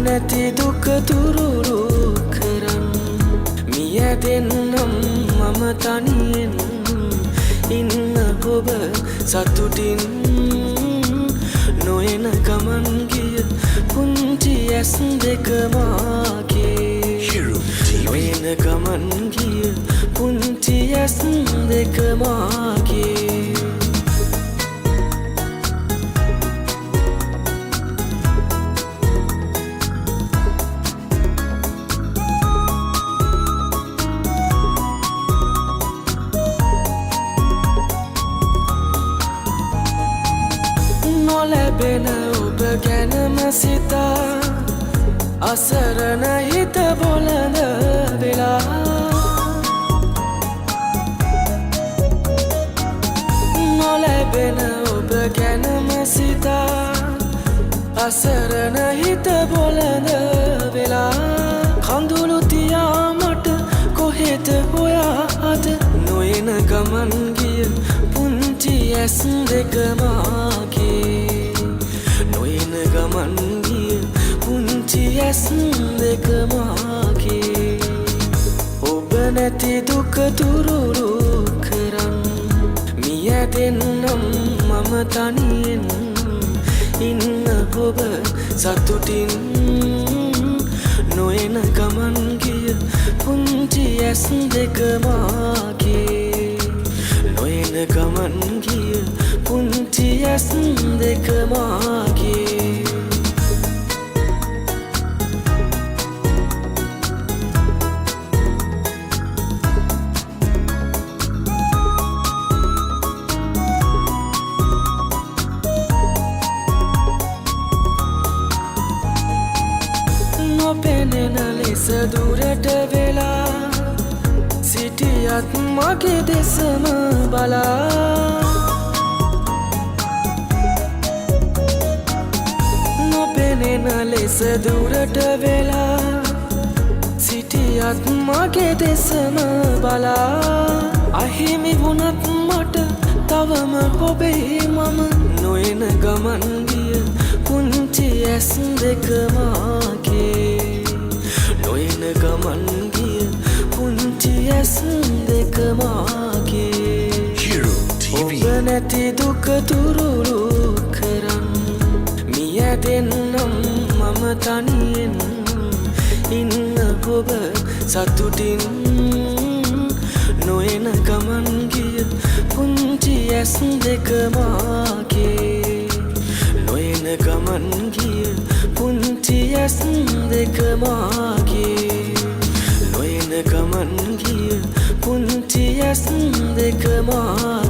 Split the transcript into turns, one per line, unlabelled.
නැති දුක තුරුරු කරන් මිය දෙන්නම් මම තනියෙන් ඉන්න ඔබ සතුටින් නොයන ගමන් ගිය පුංචි ඇස් දෙක මාගේ නොයන ගමන් ගිය පුංචි ඇස් දෙක මාගේ නොලැබෙන ඔබ ගැනම සිතා අසරණ හිත බොළඳ වෙලා නොලැබෙන ඔබ ගැනම සිතා අසරණ හිත බොළඳ වෙලා කඳුළු තියා මට කොහෙද හොයාද නොයන ගමන් ගිය පුංචි ඇස් දෙක මාගේ නොයන ගමන් ගිය පුංචි ඇස් දෙක මාගේ ඔබ නැති දුක තුරුරු කරන් මිය දෙන්නම් මම තනියෙන් ඉන්න ඔබ සතුටින් නොයන ගමන් ගිය පුංචි ඇස් දෙක මාගේ නොයන ගමන් ගිය පුංචි ඇස් දෙක මාගේ නොපෙනෙන ලෙස දුරට වෙලා සිටියත් මගේ දෙසම බලා නොපෙනෙන ලෙස දුරට වෙලා සිටියත් මගේ දෙසම බලා අහිමි වුණත් මට තවම ඔබේ මම නොයන ගමන් ගිය පුංචි ඇස් දෙක මාගේ නොයන ගමන් ගිය පුංචි ඇස් දෙක මාගේ ඔබ නැති දුක තුරුරු කරන් මිය දෙන්නම් මම තනියෙන් ඉන්න ඔබ සතුටින් නොයන ගමන් ගිය පුංචි ඇස් දෙක මාගේ නොයන ගමන් ගිය පුංචි ඇස් දෙක මාගේ නොයන ගමන් ගිය පුංචි ඇස් දෙක මාගේ